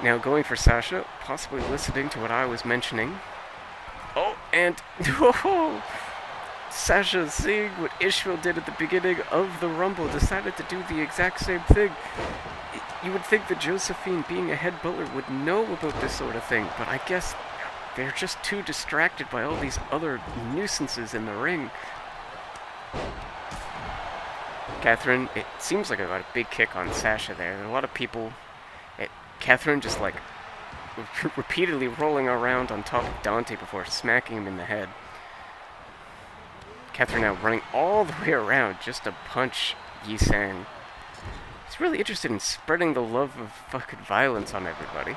Now going for Sasha, possibly listening to what I was mentioning. Oh, and Sasha, seeing what Ishmael did at the beginning of the Rumble, decided to do the exact same thing. You would think that Josephine, being a head butler, would know about this sort of thing, but I guess they're just too distracted by all these other nuisances in the ring. Catherine, it seems like I got a big kick on Sasha there. There are a lot of people. Catherine just repeatedly rolling around on top of Dante before smacking him in the head. Catherine now running all the way around just to punch Yi Sang. He's really interested in spreading the love of fucking violence on everybody.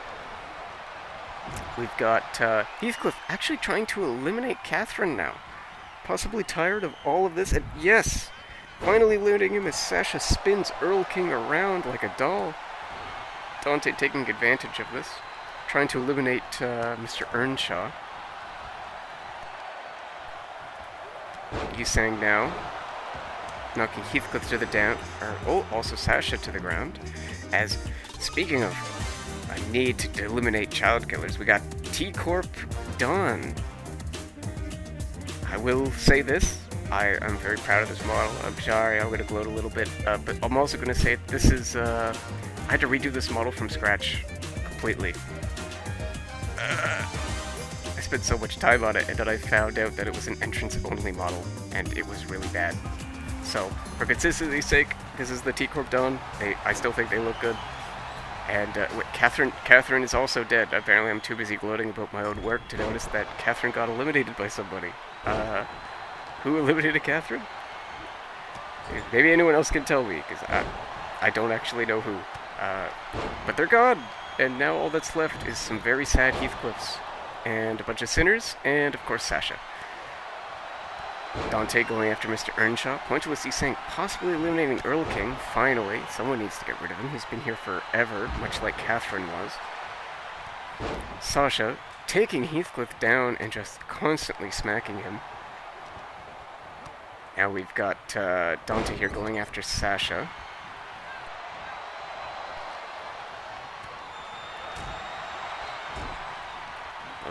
We've got Heathcliff actually trying to eliminate Catherine now. Possibly tired of all of this, and yes! Finally eliminating him as Sasha spins Earl King around like a doll. Dante taking advantage of this. Trying to eliminate Mr. Earnshaw. Yi Sang now knocking Heathcliff to the down, also Sasha to the ground. As, speaking of a need to eliminate child killers, we got T-Corp Dawn. I will say this, I am very proud of this model. I'm sorry, I'm going to gloat a little bit, but I'm also going to say this is, I had to redo this model from scratch completely. I spent so much time on it, and then I found out that it was an entrance-only model, and it was really bad. So, for consistency's sake, this is the T-Corp Dawn. I still think they look good. And Catherine is also dead. Apparently I'm too busy gloating about my own work to notice that Catherine got eliminated by somebody. Who eliminated Catherine? Maybe anyone else can tell me, because I don't actually know who. But they're gone, and now all that's left is some very sad Heathcliffs, and a bunch of sinners, and of course Sasha. Dante going after Mr. Earnshaw. Pointless Yi Sang possibly eliminating Earl King. Finally, someone needs to get rid of him. He's been here forever, much like Catherine was. Sasha taking Heathcliff down and just constantly smacking him. Now we've got Dante here going after Sasha.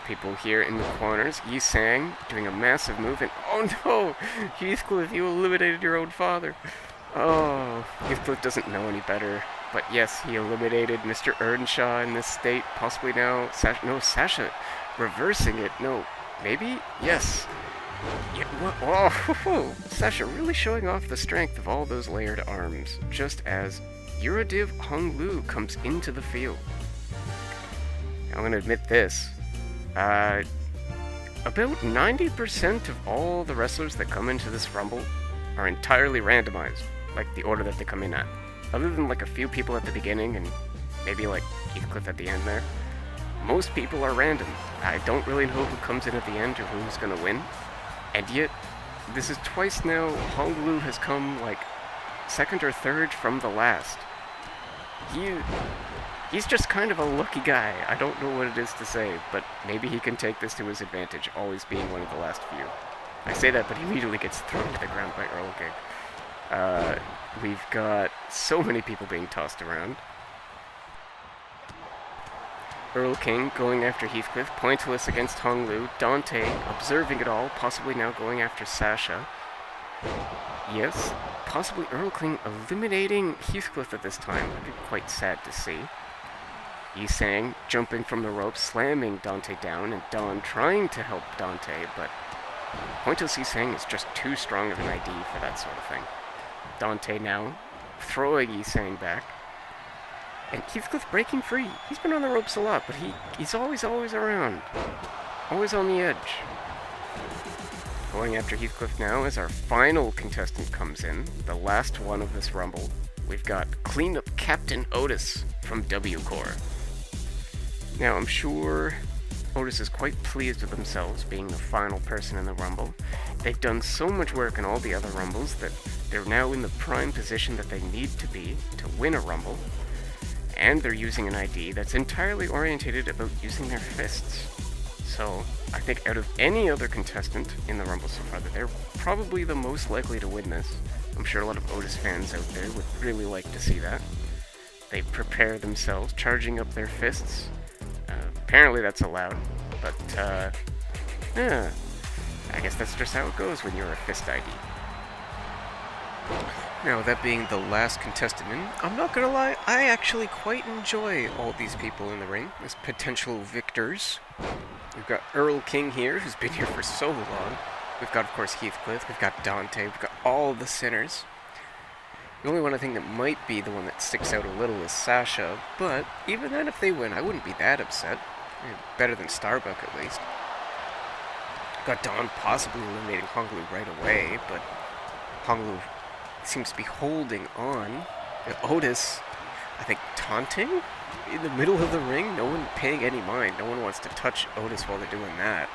People here in the corners. Yi Sang doing a massive move, and oh no! Heathcliff, you eliminated your own father. Oh, Heathcliff doesn't know any better. But yes, he eliminated Mr. Earnshaw in this state. Possibly now, Sasha reversing it. No, maybe? Yes. Yeah, what? Oh, Sasha really showing off the strength of all those layered arms, just as Uradiv Honglu comes into the field. I'm gonna admit this. About 90% of all the wrestlers that come into this Rumble are entirely randomized, like the order that they come in at. Other than like a few people at the beginning and maybe like Heathcliff at the end there, most people are random. I don't really know who comes in at the end or who's gonna win. And yet, this is twice now Honglu has come like second or third from the last. He's just kind of a lucky guy. I don't know what it is to say, but maybe he can take this to his advantage, always being one of the last few. I say that, but he immediately gets thrown to the ground by Earl King. We've got so many people being tossed around. Earl King going after Heathcliff, pointless against Honglu. Dante observing it all, possibly now going after Sasha. Yes, possibly Earl King eliminating Heathcliff at this time. That'd be quite sad to see. Yi Sang jumping from the ropes, slamming Dante down, and Dawn trying to help Dante, but Pointless Yi Sang is just too strong of an ID for that sort of thing. Dante now throwing Yi Sang back, and Heathcliff breaking free. He's been on the ropes a lot, but he's always around. Always on the edge. Going after Heathcliff now as our final contestant comes in, the last one of this Rumble. We've got Cleanup Captain Otis from W Corps. Now, I'm sure Otis is quite pleased with themselves being the final person in the Rumble. They've done so much work in all the other Rumbles that they're now in the prime position that they need to be to win a Rumble. And they're using an ID that's entirely orientated about using their fists. So, I think out of any other contestant in the Rumble so far, that they're probably the most likely to win this. I'm sure a lot of Otis fans out there would really like to see that. They prepare themselves, charging up their fists. Apparently that's allowed, but, yeah. I guess that's just how it goes when you're a fist ID. Now, that being the last contestant in, I'm not gonna lie, I actually quite enjoy all these people in the ring as potential victors. We've got Earl King here, who's been here for so long. We've got, of course, Heathcliff, we've got Dante, we've got all the sinners. The only one I think that might be the one that sticks out a little is Sasha, but even then, if they win, I wouldn't be that upset. Better than Starbuck, at least. Got Dawn possibly eliminating Honglu right away, but Honglu seems to be holding on. Otis, I think, taunting in the middle of the ring. No one paying any mind. No one wants to touch Otis while they're doing that.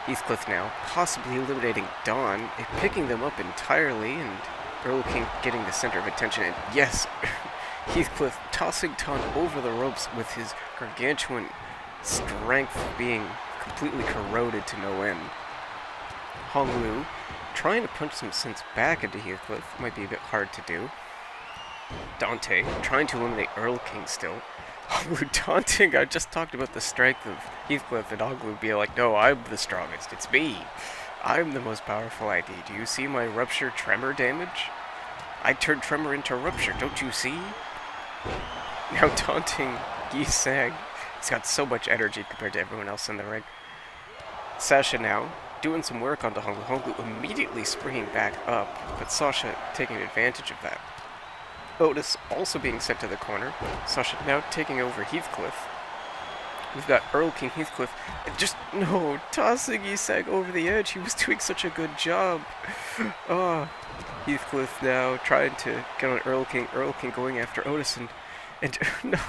Heathcliff now possibly eliminating Dawn, picking them up entirely, and Earl King getting the center of attention. And yes, Heathcliff tossing Dawn over the ropes with his gargantuan strength being completely corroded to no end. Honglu trying to punch some sense back into Heathcliff. Might be a bit hard to do. Dante trying to eliminate Earl King still. Honglu taunting. I just talked about the strength of Heathcliff, and Honglu being like, no, I'm the strongest. It's me. I'm the most powerful ID. Do you see my rupture tremor damage? I turned tremor into rupture. Don't you see? Now taunting Yi Sang. He's got so much energy compared to everyone else in the ring. Sasha now doing some work onto Honglu. Honglu immediately springing back up, but Sasha taking advantage of that. Otis also being sent to the corner. Sasha now taking over Heathcliff. We've got Earl King Heathcliff just, no, tossing Yi Sang over the edge. He was doing such a good job. Oh, Heathcliff now trying to get on Earl King. Earl King going after Otis, and no.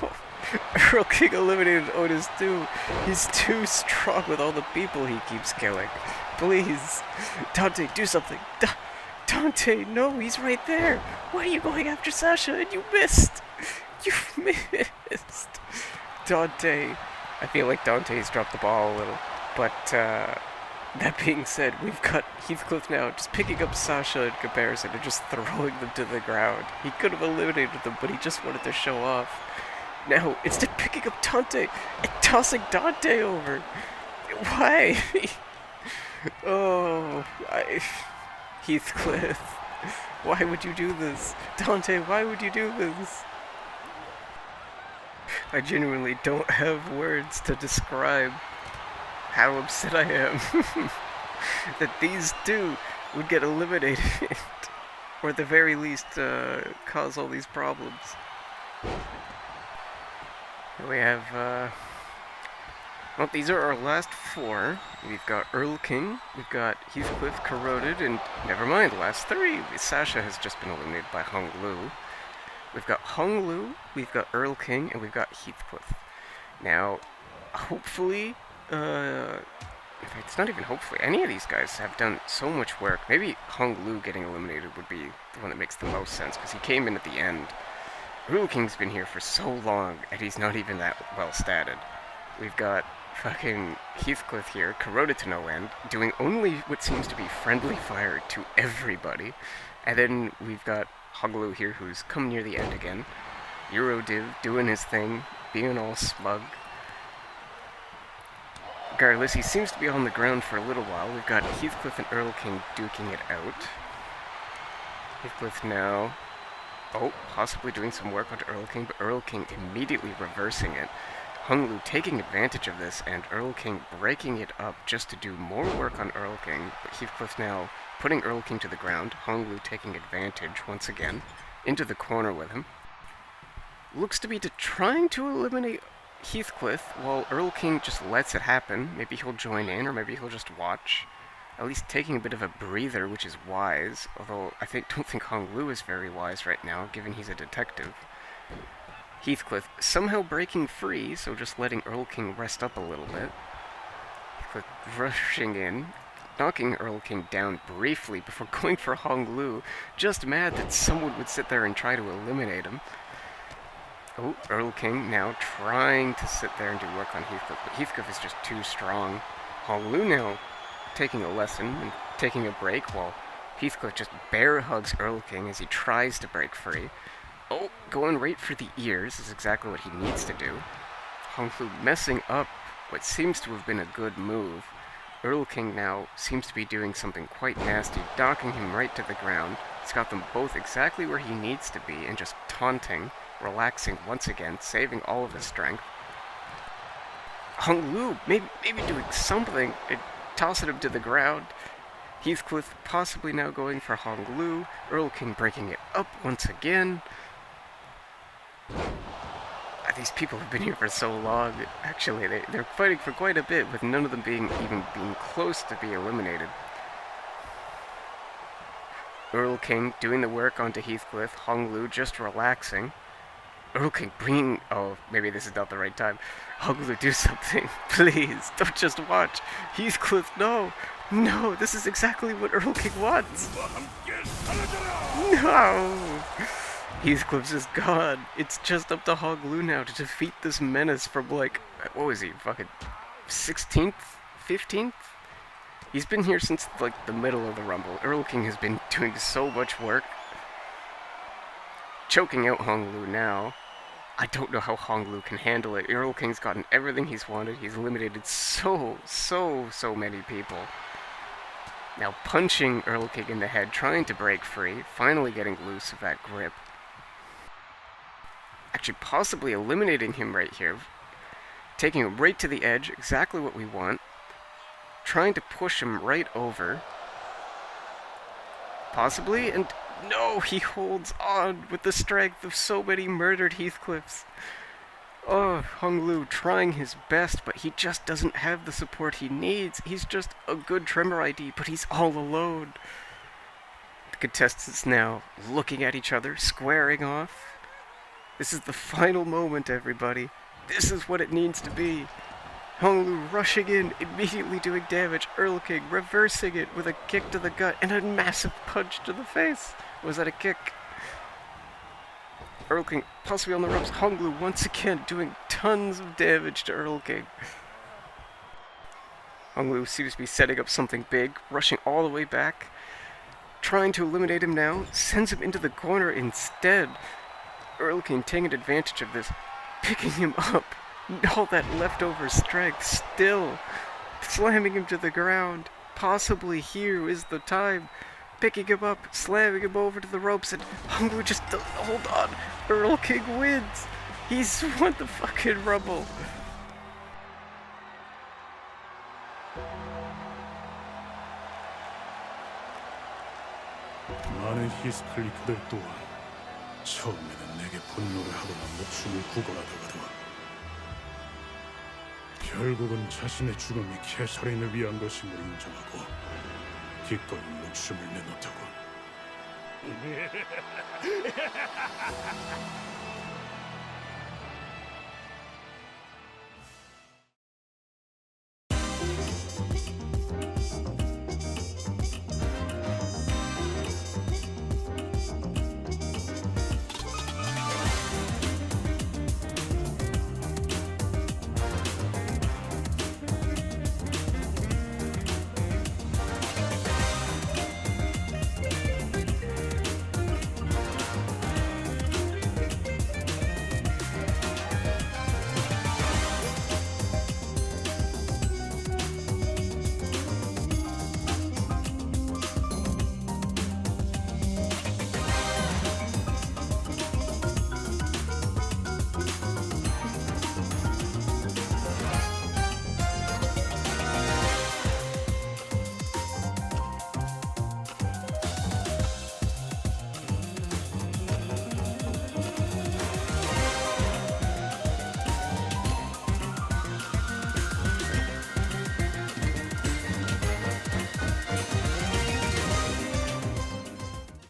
Earl King eliminated Otis too. He's too strong with all the people he keeps killing. Please, Dante, do something. Dante, no, he's right there. Why are you going after Sasha? And you missed. You missed. Dante. I feel like Dante's dropped the ball a little. But that being said, we've got Heathcliff now just picking up Sasha in comparison and just throwing them to the ground. He could have eliminated them, but he just wanted to show off. Now, instead of picking up Dante and tossing Dante over. Why? Heathcliff, why would you do this? Dante, why would you do this? I genuinely don't have words to describe how upset I am that these two would get eliminated, or at the very least cause all these problems. Here we have, well, these are our last four. We've got Earl King, we've got Heathcliff corroded, and never mind, last three. Sasha has just been eliminated by Honglu. We've got Honglu, we've got Earl King, and we've got Heathcliff. Now, hopefully, it's not even hopefully, any of these guys have done so much work. Maybe Honglu getting eliminated would be the one that makes the most sense, because he came in at the end. Earl King's been here for so long, and he's not even that well statted. We've got fucking Heathcliff here, corroded to no end, doing only what seems to be friendly fire to everybody. And then we've got Honglu here, who's come near the end again. Eurodiv doing his thing, being all smug. Regardless, he seems to be on the ground for a little while. We've got Heathcliff and Earl King duking it out. Heathcliff now, possibly doing some work onto Earl King, but Earl King immediately reversing it. Honglu taking advantage of this, and Earl King breaking it up just to do more work on Earl King, but Heathcliff now putting Earl King to the ground. Honglu taking advantage once again, into the corner with him. Looks to be trying to eliminate Heathcliff, while Earl King just lets it happen. Maybe he'll join in, or maybe he'll just watch. At least taking a bit of a breather, which is wise, although I don't think Honglu is very wise right now, given he's a detective. Heathcliff somehow breaking free, so just letting Earl King rest up a little bit. Heathcliff rushing in, knocking Earl King down briefly before going for Honglu, just mad that someone would sit there and try to eliminate him. Oh, Earl King now trying to sit there and do work on Heathcliff, but Heathcliff is just too strong. Honglu now taking a lesson and taking a break, while Heathcliff just bear hugs Earl King as he tries to break free. Oh, going right for the ears is exactly what he needs to do. Honglu messing up what seems to have been a good move. Earl King now seems to be doing something quite nasty, knocking him right to the ground. He's got them both exactly where he needs to be, and just taunting, relaxing once again, saving all of his strength. Honglu maybe doing something, and tossing him to the ground. Heathcliff possibly now going for Honglu. Earl King breaking it up once again. I these people have been here for so long. Actually, they're fighting for quite a bit, with none of them even being close to be eliminated. Earl King doing the work onto Heathcliff. Hong Lu just relaxing. Earl King bringing... Oh, maybe this is not the right time. Hong Lu, do something. Please, don't just watch. Heathcliff, no. No, this is exactly what Earl King wants. No. Heathcliff's just gone. It's just up to Hong Lu now to defeat this menace from, like... What was he? Fucking 16th? 15th? He's been here since, like, the middle of the Rumble. Earl King has been doing so much work. Choking out Hong Lu now. I don't know how Hong Lu can handle it. Earl King's gotten everything he's wanted. He's eliminated so many people. Now punching Earl King in the head, trying to break free. Finally getting loose of that grip. Actually, possibly eliminating him right here. Taking him right to the edge. Exactly what we want. Trying to push him right over. Possibly, and no, he holds on with the strength of so many murdered Heathcliffs. Oh, Hong Lu trying his best, but he just doesn't have the support he needs. He's just a good Tremor ID, but he's all alone. The contestants now looking at each other, squaring off. This is the final moment, everybody. This is what it needs to be. Hong Lu rushing in, immediately doing damage. Earl King reversing it with a kick to the gut and a massive punch to the face. Was that a kick? Earl King possibly on the ropes. Hong Lu once again doing tons of damage to Earl King. Hong Lu seems to be setting up something big, rushing all the way back. Trying to eliminate him now, sends him into the corner instead. Earl King taking advantage of this, picking him up. All that leftover strength still slamming him to the ground. Possibly here is the time. Picking him up, slamming him over to the ropes, and Hong Lu just doesn't hold on. Earl King wins. He's won the fucking Rumble. 많은 히스클리프들 또한 처음에는 내게 분노를 하거나 목숨을 구걸하다가도 결국은 자신의 죽음이 캐서린을 위한 것임을 인정하고 기꺼이 목숨을 내놓다고.